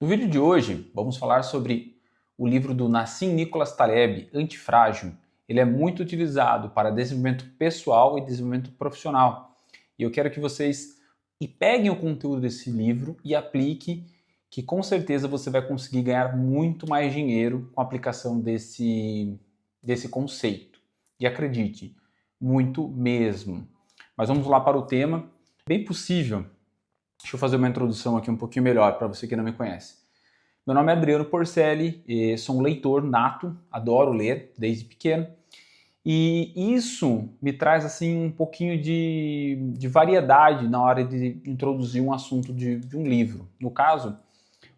No vídeo de hoje, vamos falar sobre o livro do Nassim Nicholas Taleb, Antifrágil. Ele é muito utilizado para desenvolvimento pessoal e desenvolvimento profissional. E eu quero que vocês peguem o conteúdo desse livro e apliquem, que com certeza você vai conseguir ganhar muito mais dinheiro com a aplicação desse conceito. E acredite, muito mesmo. Mas vamos lá para o tema. Bem possível. Deixa eu fazer uma introdução aqui um pouquinho melhor para você que não me conhece. Meu nome é Adriano Porcelli, sou um leitor nato, adoro ler desde pequeno. E isso me traz assim um pouquinho de variedade na hora de introduzir um assunto de um livro. No caso,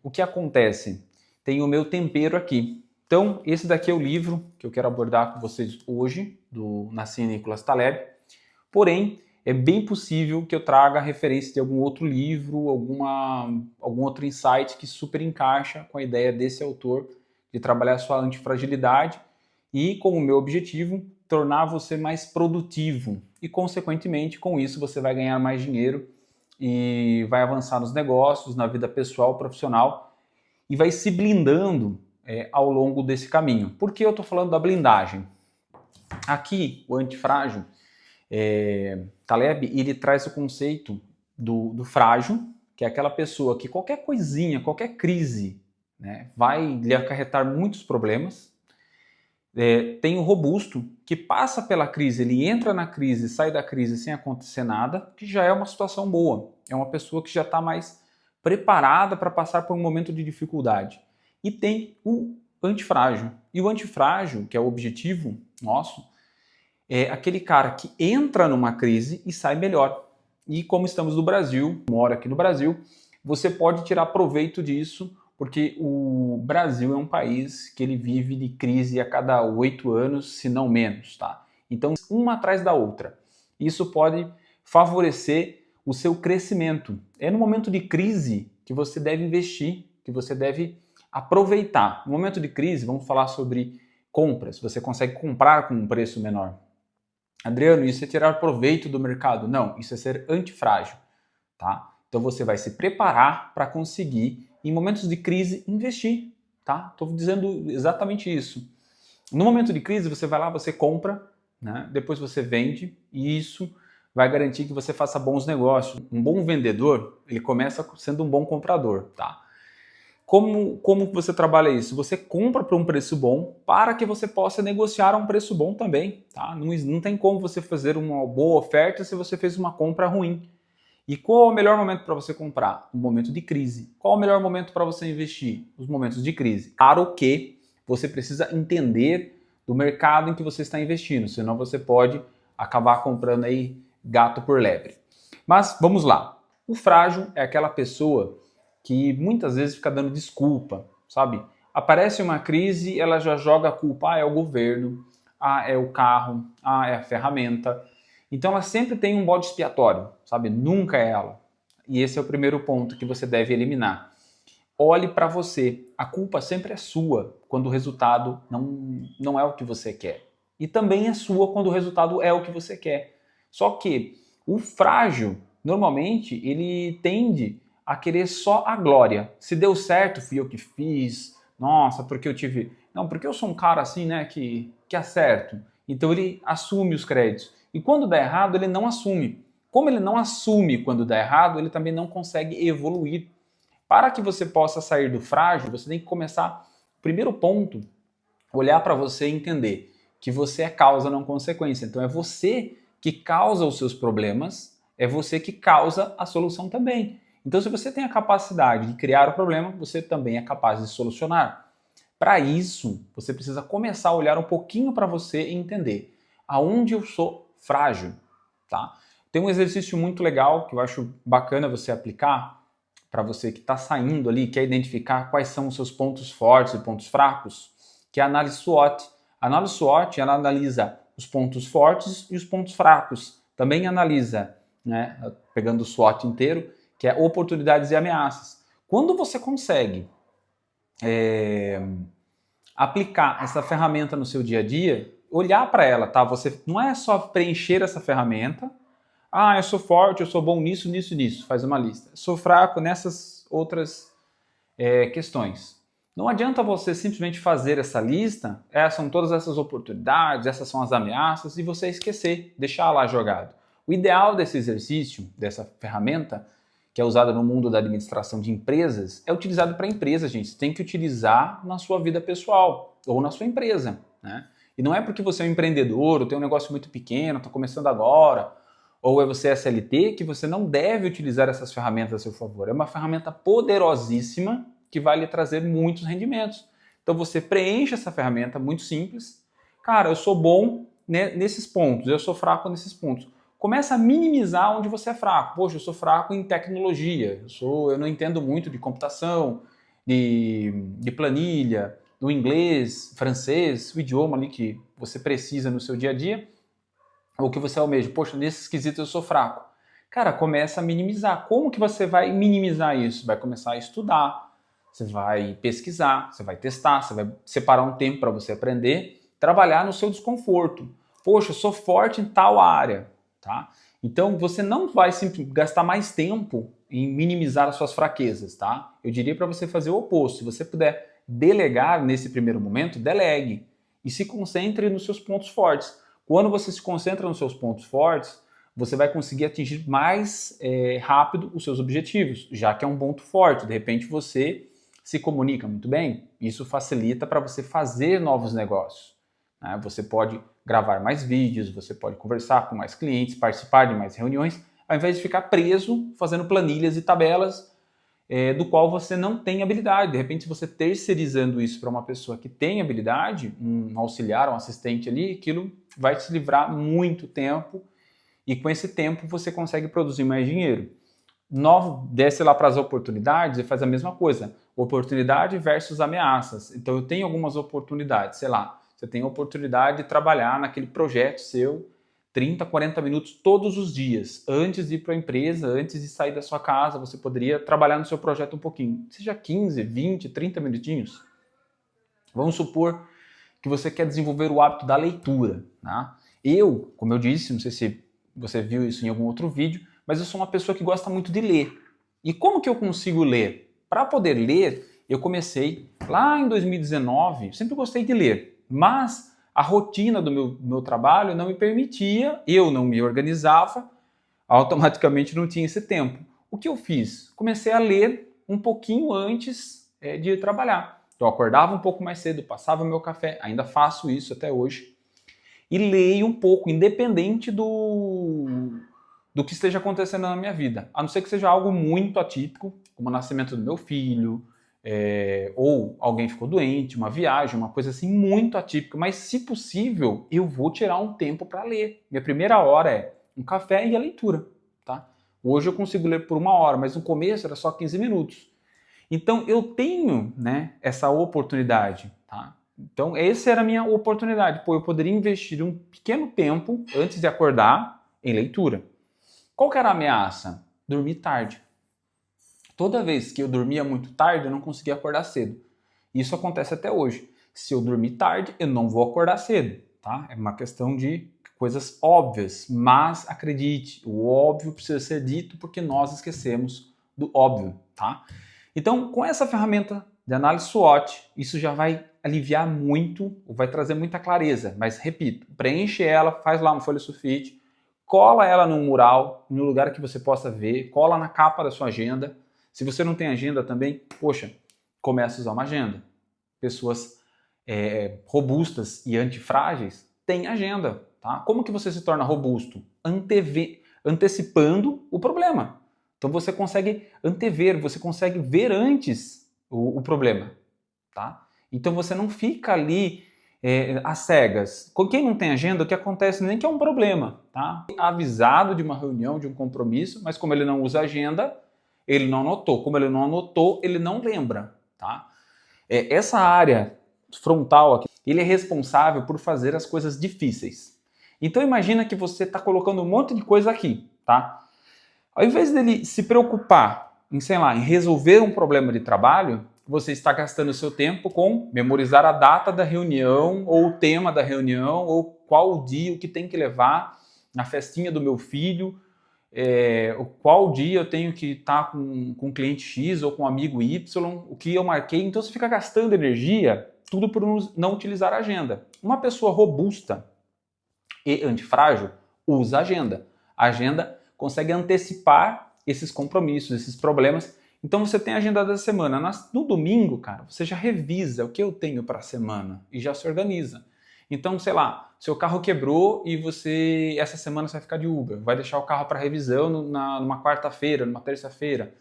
o que acontece? Tem o meu tempero aqui. Então, esse daqui é o livro que eu quero abordar com vocês hoje, do Nassim Nicholas Taleb. Porém, é bem possível que eu traga a referência de algum outro livro, algum outro insight que super encaixa com a ideia desse autor de trabalhar a sua antifragilidade e, como meu objetivo, tornar você mais produtivo. E, consequentemente, com isso você vai ganhar mais dinheiro e vai avançar nos negócios, na vida pessoal, profissional e vai se blindando ao longo desse caminho. Por que eu estou falando da blindagem? Aqui, o antifrágil, Taleb, ele traz o conceito do frágil, que é aquela pessoa que qualquer coisinha, qualquer crise, né, vai lhe acarretar muitos problemas. Tem o robusto, que passa pela crise, ele entra na crise, sai da crise sem acontecer nada, que já é uma situação boa. É uma pessoa que já está mais preparada para passar por um momento de dificuldade. E tem o antifrágil. E o antifrágil, que é o objetivo nosso, é aquele cara que entra numa crise e sai melhor. E como estamos no Brasil, mora aqui no Brasil, você pode tirar proveito disso, porque o Brasil é um país que ele vive de crise a cada 8 anos, se não menos, tá? Então, uma atrás da outra. Isso pode favorecer o seu crescimento. É no momento de crise que você deve investir, que você deve aproveitar. No momento de crise, vamos falar sobre compras. Você consegue comprar com um preço menor. Adriano, isso é tirar proveito do mercado? Não, isso é ser antifrágil, tá? Então você vai se preparar para conseguir, em momentos de crise, investir, tá? Estou dizendo exatamente isso. No momento de crise, você vai lá, você compra, né? Depois você vende e isso vai garantir que você faça bons negócios. Um bom vendedor, ele começa sendo um bom comprador, tá? Como você trabalha isso? Você compra por um preço bom para que você possa negociar a um preço bom também. Tá? Não tem como você fazer uma boa oferta se você fez uma compra ruim. E qual é o melhor momento para você comprar? O momento de crise. Qual é o melhor momento para você investir? Os momentos de crise. Claro que você precisa entender do mercado em que você está investindo, senão você pode acabar comprando aí gato por lebre. Mas vamos lá. O frágil é aquela pessoa que muitas vezes fica dando desculpa, sabe? Aparece uma crise, ela já joga a culpa, é o governo, é o carro, é a ferramenta. Então ela sempre tem um bode expiatório, sabe? Nunca é ela. E esse é o primeiro ponto que você deve eliminar. Olhe para você. A culpa sempre é sua quando o resultado não é o que você quer. E também é sua quando o resultado é o que você quer. Só que o frágil, normalmente, ele tende a querer só a glória. Se deu certo, fui eu que fiz. Nossa, porque eu tive... Não, porque eu sou um cara assim, né, que acerto. Então ele assume os créditos. E quando dá errado, ele não assume. Como ele não assume quando dá errado, ele também não consegue evoluir. Para que você possa sair do frágil, você tem que começar, primeiro ponto, olhar para você e entender que você é causa, não consequência. Então é você que causa os seus problemas, é você que causa a solução também. Então, se você tem a capacidade de criar o problema, você também é capaz de solucionar. Para isso, você precisa começar a olhar um pouquinho para você e entender aonde eu sou frágil, tá? Tem um exercício muito legal que eu acho bacana você aplicar para você que está saindo ali, quer identificar quais são os seus pontos fortes e pontos fracos, que é a análise SWOT. A análise SWOT, ela analisa os pontos fortes e os pontos fracos. Também analisa, né, pegando o SWOT inteiro, que é oportunidades e ameaças. Quando você consegue aplicar essa ferramenta no seu dia a dia, olhar para ela, tá? Você não é só preencher essa ferramenta. Eu sou forte, eu sou bom nisso, nisso, nisso. Faz uma lista. Sou fraco nessas outras questões. Não adianta você simplesmente fazer essa lista, são todas essas oportunidades, essas são as ameaças, e você esquecer, deixar lá jogado. O ideal desse exercício, dessa ferramenta, que é usada no mundo da administração de empresas, é utilizado para empresas, gente. Você tem que utilizar na sua vida pessoal ou na sua empresa, né? E não é porque você é um empreendedor ou tem um negócio muito pequeno, está começando agora, ou você é CLT, que você não deve utilizar essas ferramentas a seu favor. É uma ferramenta poderosíssima que vai lhe trazer muitos rendimentos. Então você preenche essa ferramenta muito simples. Cara, eu sou bom nesses pontos, eu sou fraco nesses pontos. Começa a minimizar onde você é fraco. Poxa, eu sou fraco em tecnologia, eu não entendo muito de computação, de planilha, do inglês, francês, o idioma ali que você precisa no seu dia a dia, ou que você almeja. Poxa, nesses quesitos eu sou fraco. Cara, começa a minimizar. Como que você vai minimizar isso? Vai começar a estudar, você vai pesquisar, você vai testar, você vai separar um tempo para você aprender, trabalhar no seu desconforto. Poxa, eu sou forte em tal área. Tá? Então você não vai gastar mais tempo em minimizar as suas fraquezas, tá? Eu diria para você fazer o oposto. Se você puder delegar nesse primeiro momento, delegue e se concentre nos seus pontos fortes. Quando você se concentra nos seus pontos fortes, você vai conseguir atingir mais rápido os seus objetivos, já que é um ponto forte. De repente você se comunica muito bem, isso facilita para você fazer novos negócios. Né? Você pode gravar mais vídeos, você pode conversar com mais clientes, participar de mais reuniões, ao invés de ficar preso fazendo planilhas e tabelas do qual você não tem habilidade. De repente, você terceirizando isso para uma pessoa que tem habilidade, um auxiliar, um assistente ali, aquilo vai te livrar muito tempo e com esse tempo você consegue produzir mais dinheiro. Desce lá para as oportunidades e faz a mesma coisa. Oportunidade versus ameaças. Então, eu tenho algumas oportunidades, sei lá, você tem a oportunidade de trabalhar naquele projeto seu 30, 40 minutos todos os dias. Antes de ir para a empresa, antes de sair da sua casa, você poderia trabalhar no seu projeto um pouquinho. Seja 15, 20, 30 minutinhos. Vamos supor que você quer desenvolver o hábito da leitura. Tá? Eu, como eu disse, não sei se você viu isso em algum outro vídeo, mas eu sou uma pessoa que gosta muito de ler. E como que eu consigo ler? Para poder ler, eu comecei lá em 2019, sempre gostei de ler. Mas a rotina do meu trabalho não me permitia, eu não me organizava, automaticamente não tinha esse tempo. O que eu fiz? Comecei a ler um pouquinho antes de ir trabalhar. Então, eu acordava um pouco mais cedo, passava meu café, ainda faço isso até hoje, e leio um pouco, independente do que esteja acontecendo na minha vida. A não ser que seja algo muito atípico, como o nascimento do meu filho, ou alguém ficou doente, uma viagem, uma coisa assim muito atípica, mas se possível, eu vou tirar um tempo para ler. Minha primeira hora é um café e a leitura, tá? Hoje eu consigo ler por 1 hora, mas no começo era só 15 minutos. Então eu tenho, né, essa oportunidade, tá? Então essa era a minha oportunidade. Pô, eu poderia investir um pequeno tempo antes de acordar em leitura. Qual que era a ameaça? Dormir tarde. Toda vez que eu dormia muito tarde, eu não conseguia acordar cedo. Isso acontece até hoje. Se eu dormir tarde, eu não vou acordar cedo, tá? É uma questão de coisas óbvias, mas acredite, o óbvio precisa ser dito porque nós esquecemos do óbvio, tá? Então, com essa ferramenta de análise SWOT, isso já vai aliviar muito, vai trazer muita clareza, mas repito, preenche ela, faz lá uma folha sulfite, cola ela num mural, no lugar que você possa ver, cola na capa da sua agenda. Se você não tem agenda também, poxa, comece a usar uma agenda. Pessoas robustas e antifrágeis têm agenda. Tá? Como que você se torna robusto? Antecipando o problema. Então você consegue antever, você consegue ver antes o problema. Tá? Então você não fica ali às cegas. Com quem não tem agenda, o que acontece nem que é um problema. Tá? Avisado de uma reunião, de um compromisso, mas como ele não usa agenda, ele não anotou. Como ele não anotou, ele não lembra. Tá? Essa área frontal aqui, ele é responsável por fazer as coisas difíceis. Então imagina que você está colocando um monte de coisa aqui. Tá? Ao invés dele se preocupar em, sei lá, em resolver um problema de trabalho, você está gastando o seu tempo com memorizar a data da reunião, ou o tema da reunião, ou qual o dia, o que tem que levar na festinha do meu filho, qual dia eu tenho que estar com o cliente X ou com o amigo Y, o que eu marquei. Então você fica gastando energia, tudo por não utilizar a agenda. Uma pessoa robusta e antifrágil usa a agenda. A agenda consegue antecipar esses compromissos, esses problemas. Então você tem a agenda da semana. No domingo, cara, você já revisa o que eu tenho para a semana e já se organiza. Então, sei lá, seu carro quebrou e essa semana você vai ficar de Uber, vai deixar o carro para revisão numa quarta-feira, numa terça-feira.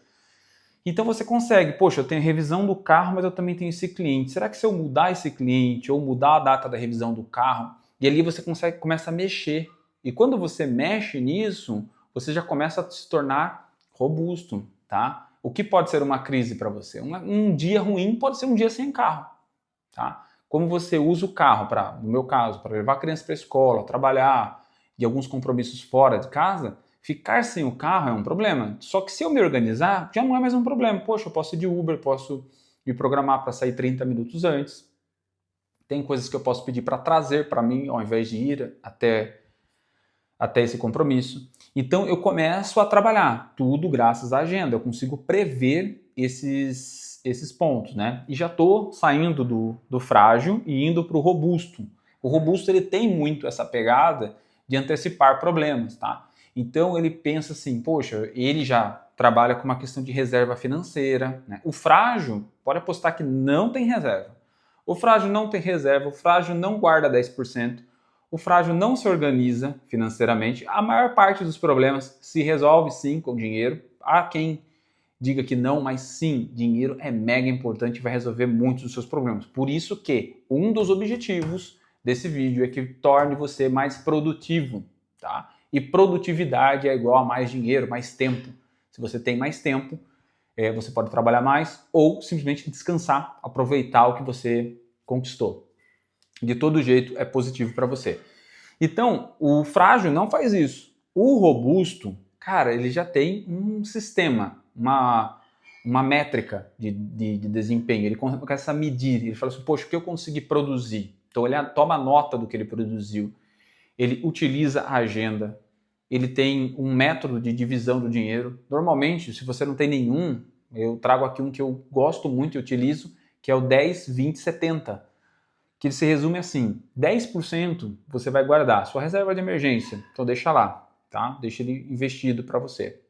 Então você consegue, poxa, eu tenho revisão do carro, mas eu também tenho esse cliente. Será que se eu mudar esse cliente ou mudar a data da revisão do carro, e ali você começa a mexer. E quando você mexe nisso, você já começa a se tornar robusto, tá? O que pode ser uma crise para você? Um dia ruim pode ser um dia sem carro, tá? Como você usa o carro, no meu caso, para levar a criança para a escola, trabalhar e alguns compromissos fora de casa, ficar sem o carro é um problema. Só que se eu me organizar, já não é mais um problema. Poxa, eu posso ir de Uber, posso me programar para sair 30 minutos antes. Tem coisas que eu posso pedir para trazer para mim, ao invés de ir até esse compromisso. Então eu começo a trabalhar, tudo graças à agenda. Eu consigo prever esses pontos, né? E já estou saindo do frágil e indo para o robusto. O robusto ele tem muito essa pegada de antecipar problemas, tá? Então ele pensa assim, poxa, ele já trabalha com uma questão de reserva financeira, né? O frágil, pode apostar que não tem reserva. O frágil não tem reserva, o frágil não guarda 10%, o frágil não se organiza financeiramente. A maior parte dos problemas se resolve sim com dinheiro. Há quem diga que não, mas sim, dinheiro é mega importante e vai resolver muitos dos seus problemas. Por isso que um dos objetivos desse vídeo é que torne você mais produtivo, tá? E produtividade é igual a mais dinheiro, mais tempo. Se você tem mais tempo, você pode trabalhar mais ou simplesmente descansar, aproveitar o que você conquistou. De todo jeito, é positivo para você. Então, o frágil não faz isso. O robusto, cara, ele já tem um sistema, uma métrica de desempenho. Ele começa a medir. Ele fala assim, poxa, o que eu consegui produzir? Então, ele toma nota do que ele produziu. Ele utiliza a agenda. Ele tem um método de divisão do dinheiro. Normalmente, se você não tem nenhum, eu trago aqui um que eu gosto muito e utilizo, que é o 10, 20, 70. Que ele se resume assim, 10% você vai guardar, sua reserva de emergência, então deixa lá, tá? Deixa ele investido para você.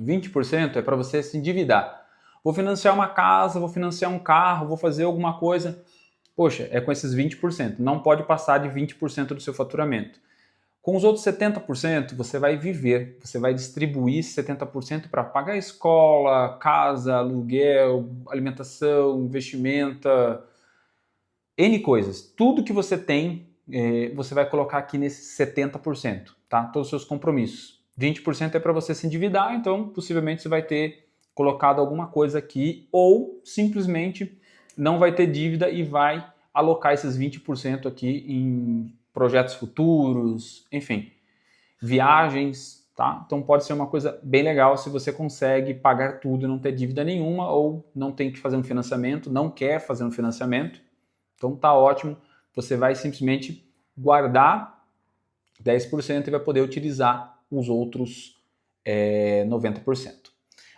20% é para você se endividar. Vou financiar uma casa, vou financiar um carro, vou fazer alguma coisa. Poxa, é com esses 20%, não pode passar de 20% do seu faturamento. Com os outros 70%, você vai viver, você vai distribuir esse 70% para pagar escola, casa, aluguel, alimentação, investimento, N coisas. Tudo que você tem, você vai colocar aqui nesses 70%, tá? Todos os seus compromissos. 20% é para você se endividar, então possivelmente você vai ter colocado alguma coisa aqui ou simplesmente não vai ter dívida e vai alocar esses 20% aqui em projetos futuros, enfim, viagens, tá? Então pode ser uma coisa bem legal se você consegue pagar tudo e não ter dívida nenhuma ou não tem que fazer um financiamento, não quer fazer um financiamento. Então tá ótimo, você vai simplesmente guardar 10% e vai poder utilizar os outros 90%.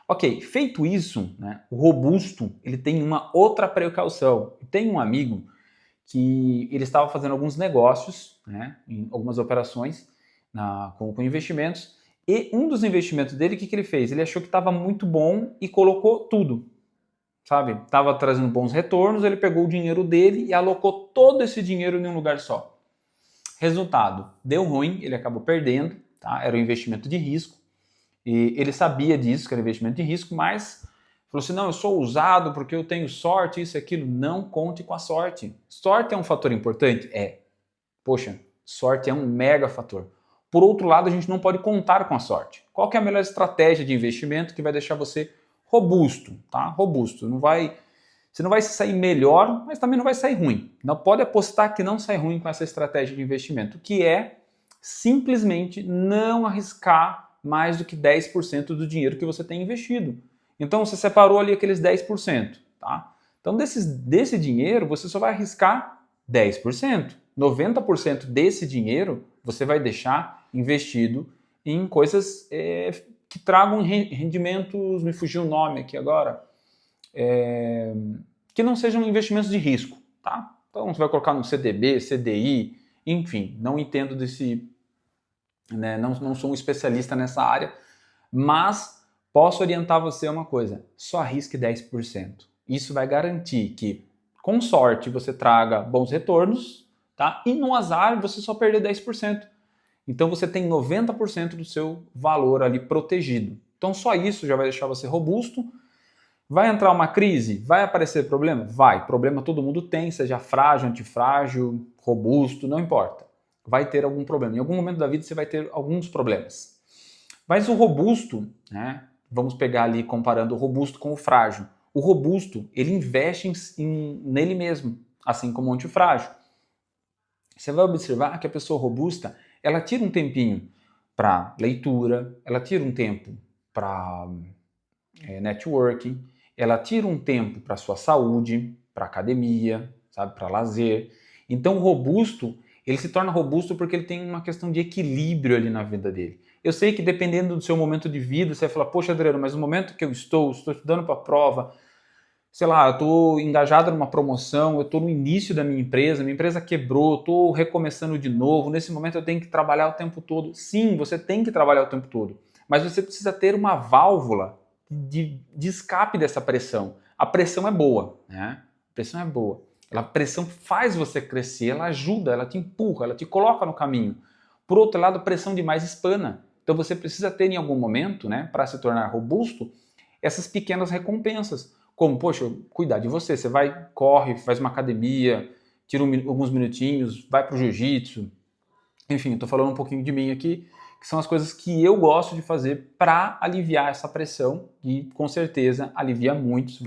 Ok, feito isso, né, o robusto ele tem uma outra precaução. Tem um amigo que ele estava fazendo alguns negócios, né, em algumas operações com investimentos, e um dos investimentos dele, o que ele fez? Ele achou que estava muito bom e colocou tudo. Sabe? Estava trazendo bons retornos, ele pegou o dinheiro dele e alocou todo esse dinheiro em um lugar só. Resultado, deu ruim, ele acabou perdendo, tá? Era um investimento de risco, e ele sabia disso, que era investimento de risco, mas falou assim, não, eu sou ousado porque eu tenho sorte, isso e aquilo. Não conte com a sorte. Sorte é um fator importante? É. Poxa, sorte é um mega fator. Por outro lado, a gente não pode contar com a sorte. Qual que é a melhor estratégia de investimento que vai deixar você robusto, tá? Robusto. Você não vai sair melhor, mas também não vai sair ruim. Não pode apostar que não sai ruim com essa estratégia de investimento, que é simplesmente não arriscar mais do que 10% do dinheiro que você tem investido. Então você separou ali aqueles 10%, tá? Então desse dinheiro você só vai arriscar 10%. 90% desse dinheiro você vai deixar investido em coisas que tragam rendimentos, me fugiu o nome aqui agora, que não sejam investimentos de risco, tá? Então você vai colocar no CDB, CDI, enfim, não entendo desse, né, não sou um especialista nessa área, mas posso orientar você a uma coisa, só arrisque 10%. Isso vai garantir que, com sorte, você traga bons retornos, tá? E no azar você só perdeu 10%. Então você tem 90% do seu valor ali protegido. Então só isso já vai deixar você robusto. Vai entrar uma crise? Vai aparecer problema? Vai. Problema todo mundo tem, seja frágil, antifrágil, robusto, não importa. Vai ter algum problema. Em algum momento da vida você vai ter alguns problemas. Mas o robusto, né? Vamos pegar ali comparando o robusto com o frágil. O robusto, ele investe nele mesmo, assim como o antifrágil. Você vai observar que a pessoa robusta, ela tira um tempinho para leitura, ela tira um tempo para networking, ela tira um tempo para sua saúde, para academia, sabe, para lazer. Então o robusto, ele se torna robusto porque ele tem uma questão de equilíbrio ali na vida dele. Eu sei que dependendo do seu momento de vida, você vai falar, poxa, Adriano, mas no momento que eu estou estudando para a prova, sei lá, eu estou engajado numa promoção, eu estou no início da minha empresa quebrou, estou recomeçando de novo, nesse momento eu tenho que trabalhar o tempo todo. Sim, você tem que trabalhar o tempo todo, mas você precisa ter uma válvula de escape dessa pressão. A pressão é boa, né? A pressão é boa. A pressão faz você crescer, ela ajuda, ela te empurra, ela te coloca no caminho. Por outro lado, a pressão demais espana. Então você precisa ter em algum momento, né, para se tornar robusto, essas pequenas recompensas. Como, poxa, cuidar de você. Você vai, corre, faz uma academia, tira alguns minutinhos, vai para o jiu-jitsu. Enfim, estou falando um pouquinho de mim aqui, que são as coisas que eu gosto de fazer para aliviar essa pressão e com certeza alivia muito,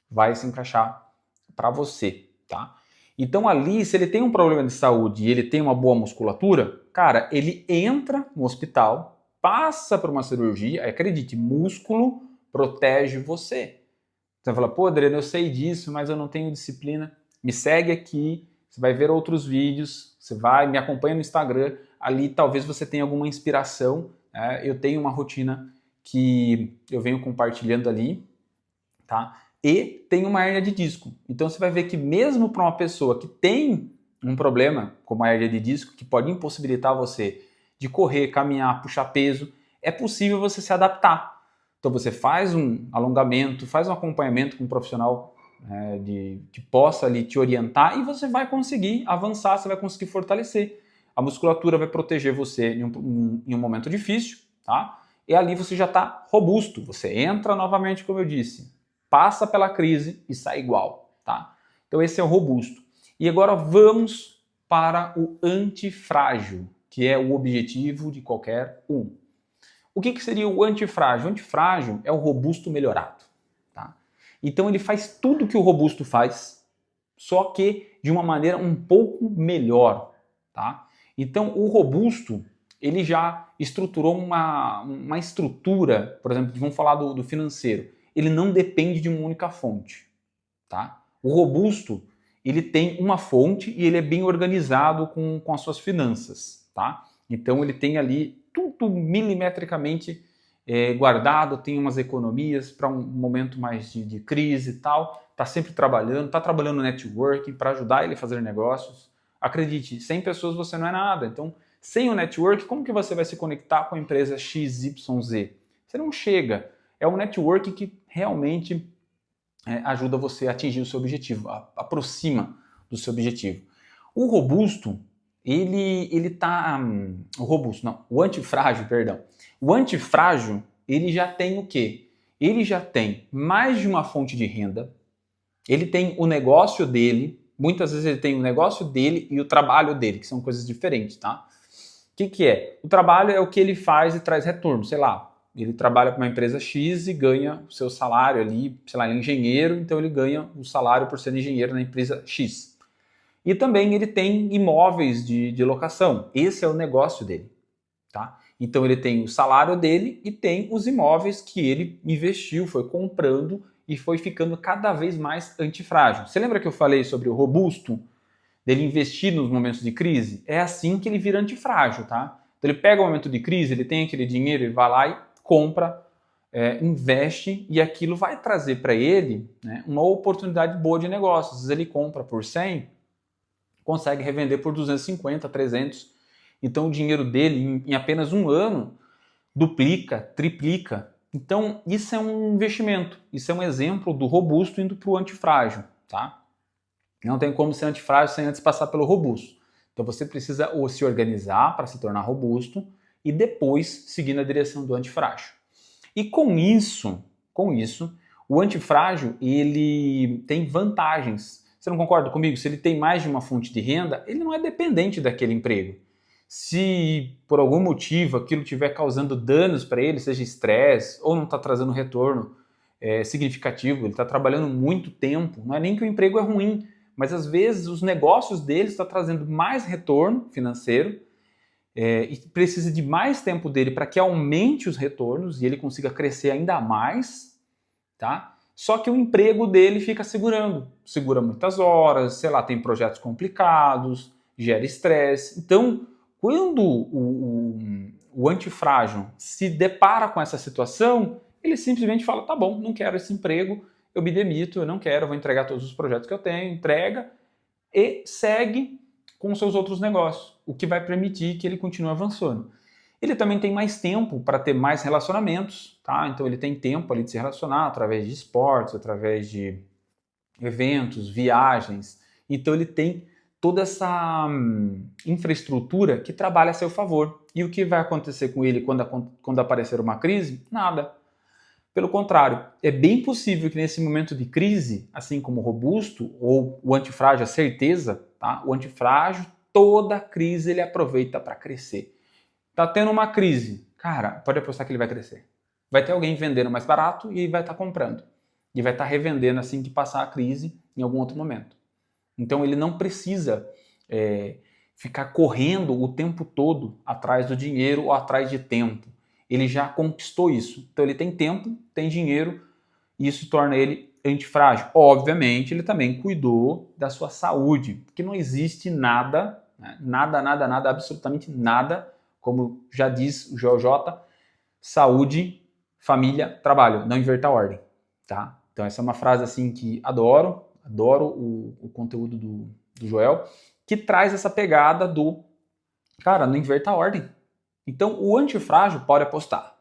vai se encaixar para você, tá? Então ali, se ele tem um problema de saúde e ele tem uma boa musculatura, cara, ele entra no hospital, passa por uma cirurgia, acredite, músculo protege você. Você vai falar, pô, Adriano, eu sei disso, mas eu não tenho disciplina. Me segue aqui, você vai ver outros vídeos, você vai, me acompanha no Instagram, ali talvez você tenha alguma inspiração. Né? Eu tenho uma rotina que eu venho compartilhando ali, tá? E tem uma hérnia de disco. Então você vai ver que mesmo para uma pessoa que tem um problema, como a hérnia de disco, que pode impossibilitar você de correr, caminhar, puxar peso, é possível você se adaptar. Então você faz um alongamento, faz um acompanhamento com um profissional que possa ali te orientar e você vai conseguir avançar, você vai conseguir fortalecer. A musculatura vai proteger você em um momento difícil, tá? E ali você já está robusto, você entra novamente, como eu disse, passa pela crise e sai igual, tá? Então esse é o robusto. E agora vamos para o antifrágil, que é o objetivo de qualquer um. O que seria o antifrágil? O antifrágil é o robusto melhorado. Tá? Então ele faz tudo que o robusto faz, só que de uma maneira um pouco melhor. Tá? Então o robusto, ele já estruturou uma estrutura, por exemplo, vamos falar do financeiro, ele não depende de uma única fonte. Tá? O robusto, ele tem uma fonte e ele é bem organizado com as suas finanças. Tá? Então ele tem ali tudo milimetricamente guardado, tem umas economias para um momento mais de crise e tal, está sempre trabalhando, está trabalhando no networking para ajudar ele a fazer negócios. Acredite, sem pessoas você não é nada. Então, sem o network, como que você vai se conectar com a empresa XYZ? Você não chega. É um networking que realmente ajuda você a atingir o seu objetivo, aproxima do seu objetivo. O robusto, o antifrágil, perdão. O antifrágil, ele já tem o quê? Ele já tem mais de uma fonte de renda, ele tem o negócio dele, muitas vezes ele tem o negócio dele e o trabalho dele, que são coisas diferentes, tá? O que é? O trabalho é o que ele faz e traz retorno, sei lá, ele trabalha para uma empresa X e ganha o seu salário ali, sei lá, ele é engenheiro, então ele ganha o salário por ser engenheiro na empresa X. E também ele tem imóveis de locação. Esse é o negócio dele. Tá? Então ele tem o salário dele e tem os imóveis que ele investiu, foi comprando e foi ficando cada vez mais antifrágil. Você lembra que eu falei sobre o robusto, dele investir nos momentos de crise? É assim que ele vira antifrágil, tá? Então ele pega o momento de crise, ele tem aquele dinheiro, ele vai lá e compra, investe, e aquilo vai trazer para ele, né, uma oportunidade boa de negócio. Às vezes ele compra por 100, consegue revender por 250, 300. Então o dinheiro dele em apenas um ano duplica, triplica. Então isso é um investimento, isso é um exemplo do robusto indo para o antifrágil, tá? Não tem como ser antifrágil sem antes passar pelo robusto. Então você precisa ou se organizar para se tornar robusto e depois seguir na direção do antifrágil. E com isso, o antifrágil ele tem vantagens. Você não concorda comigo? Se ele tem mais de uma fonte de renda, ele não é dependente daquele emprego. Se por algum motivo aquilo estiver causando danos para ele, seja estresse ou não está trazendo retorno significativo, ele está trabalhando muito tempo, não é nem que o emprego é ruim, mas às vezes os negócios dele estão trazendo mais retorno financeiro e precisa de mais tempo dele para que aumente os retornos e ele consiga crescer ainda mais, tá? Só que o emprego dele fica segura muitas horas, sei lá, tem projetos complicados, gera estresse. Então, quando o antifrágil se depara com essa situação, ele simplesmente fala, tá bom, não quero esse emprego, eu me demito, eu não quero, eu vou entregar todos os projetos que eu tenho, entrega e segue com os seus outros negócios, o que vai permitir que ele continue avançando. Ele também tem mais tempo para ter mais relacionamentos, tá? Então ele tem tempo ali de se relacionar através de esportes, através de eventos, viagens. Então ele tem toda essa infraestrutura que trabalha a seu favor. E o que vai acontecer com ele quando aparecer uma crise? Nada. Pelo contrário, é bem possível que nesse momento de crise, assim como o robusto ou o antifrágil, a certeza, tá? O antifrágil, toda crise ele aproveita para crescer. Tá tendo uma crise, cara, pode apostar que ele vai crescer. Vai ter alguém vendendo mais barato e ele vai estar comprando. E vai estar revendendo assim que passar a crise em algum outro momento. Então ele não precisa ficar correndo o tempo todo atrás do dinheiro ou atrás de tempo. Ele já conquistou isso. Então ele tem tempo, tem dinheiro, e isso torna ele antifrágil. Obviamente, ele também cuidou da sua saúde, porque não existe nada, né? nada, absolutamente nada, como já diz o JJ, saúde, família, trabalho, não inverta a ordem, tá? Então essa é uma frase assim que adoro o conteúdo do Joel, que traz essa pegada do, cara, não inverta a ordem. Então, o antifrágil pode apostar.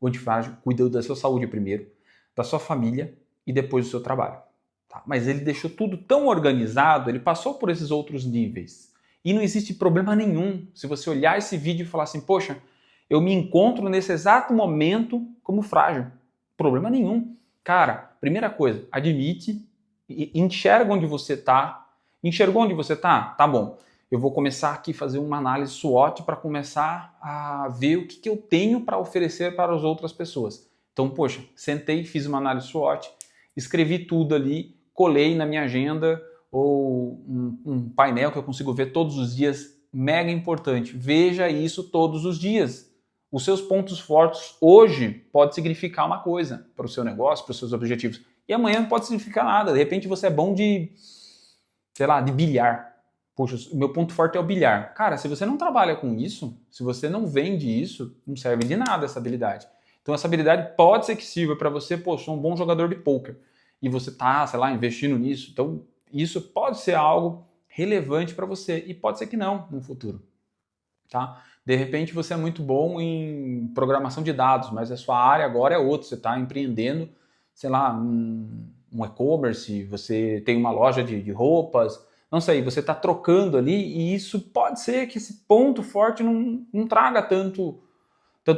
O antifrágil cuida da sua saúde primeiro, da sua família e depois do seu trabalho. Tá? Mas ele deixou tudo tão organizado, ele passou por esses outros níveis. E não existe problema nenhum se você olhar esse vídeo e falar assim, poxa, eu me encontro nesse exato momento como frágil. Problema nenhum. Cara, primeira coisa, admite, enxerga onde você está. Enxergou onde você está? Tá bom. Eu vou começar aqui a fazer uma análise SWOT para começar a ver o que eu tenho para oferecer para as outras pessoas. Então, poxa, sentei, fiz uma análise SWOT, escrevi tudo ali, colei na minha agenda ou um painel que eu consigo ver todos os dias, mega importante. Veja isso todos os dias. Os seus pontos fortes hoje pode significar uma coisa para o seu negócio, para os seus objetivos. E amanhã não pode significar nada. De repente você é bom de, sei lá, de bilhar. Poxa, o meu ponto forte é o bilhar. Cara, se você não trabalha com isso, se você não vende isso, não serve de nada essa habilidade. Então essa habilidade pode ser que sirva para você, pô, sou um bom jogador de pôquer. E você tá, sei lá, investindo nisso. Então isso pode ser algo relevante para você. E pode ser que não no futuro. Tá? De repente você é muito bom em programação de dados, mas a sua área agora é outra. Você está empreendendo, sei lá, um e-commerce, você tem uma loja de roupas, não sei, você está trocando ali e isso pode ser que esse ponto forte não traga tanto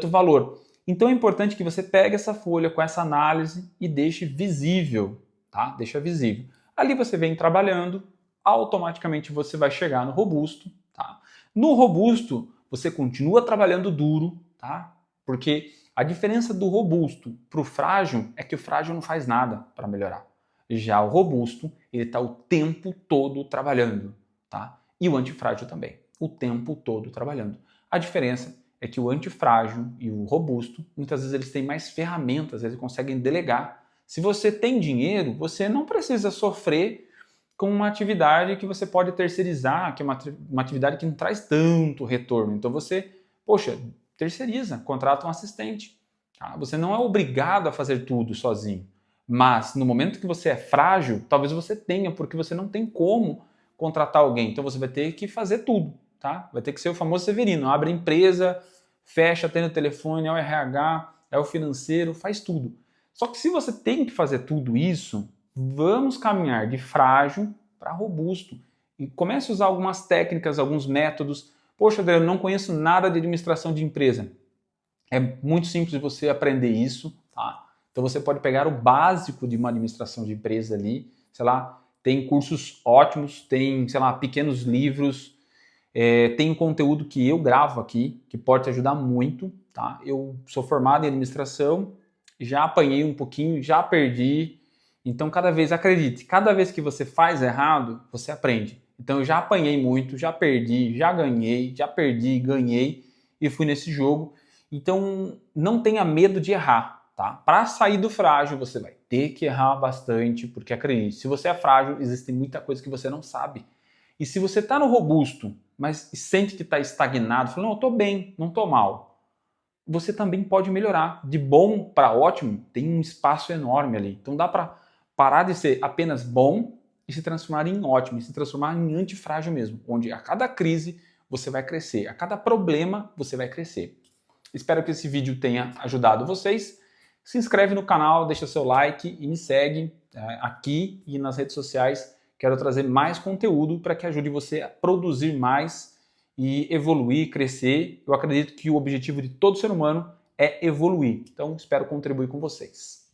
valor. Então é importante que você pegue essa folha com essa análise e deixe visível, tá? Deixa visível. Ali você vem trabalhando, automaticamente você vai chegar no robusto, tá? No robusto, você continua trabalhando duro, tá? Porque a diferença do robusto para o frágil é que o frágil não faz nada para melhorar. Já o robusto, ele está o tempo todo trabalhando, tá? E o antifrágil também, o tempo todo trabalhando. A diferença é que o antifrágil e o robusto, muitas vezes eles têm mais ferramentas, eles conseguem delegar. Se você tem dinheiro, você não precisa sofrer com uma atividade que você pode terceirizar, que é uma atividade que não traz tanto retorno. Então você poxa, terceiriza, contrata um assistente. Tá? Você não é obrigado a fazer tudo sozinho. Mas no momento que você é frágil, talvez você tenha, porque você não tem como contratar alguém. Então você vai ter que fazer tudo. Tá? Vai ter que ser o famoso Severino. Abre a empresa, fecha, atende o telefone, é o RH, é o financeiro, faz tudo. Só que se você tem que fazer tudo isso, vamos caminhar de frágil para robusto. E comece a usar algumas técnicas, alguns métodos. Poxa, Adriano, não conheço nada de administração de empresa. É muito simples você aprender isso, tá? Então você pode pegar o básico de uma administração de empresa ali, sei lá, tem cursos ótimos, tem, sei lá, pequenos livros, tem um conteúdo que eu gravo aqui, que pode te ajudar muito, tá? Eu sou formado em administração, já apanhei um pouquinho, já perdi, então acredite, cada vez que você faz errado, você aprende. Então eu já apanhei muito, já perdi, já ganhei, já perdi, ganhei e fui nesse jogo. Então não tenha medo de errar, tá? Para sair do frágil você vai ter que errar bastante, porque acredite, se você é frágil, existe muita coisa que você não sabe. E se você está no robusto, mas sente que está estagnado, fala, não, eu estou bem, não estou mal, você também pode melhorar. De bom para ótimo, tem um espaço enorme ali. Então dá para parar de ser apenas bom e se transformar em ótimo, e se transformar em antifrágil mesmo, onde a cada crise você vai crescer, a cada problema você vai crescer. Espero que esse vídeo tenha ajudado vocês. Se inscreve no canal, deixa seu like e me segue aqui e nas redes sociais. Quero trazer mais conteúdo para que ajude você a produzir mais e evoluir, crescer. Eu acredito que o objetivo de todo ser humano é evoluir. Então, espero contribuir com vocês.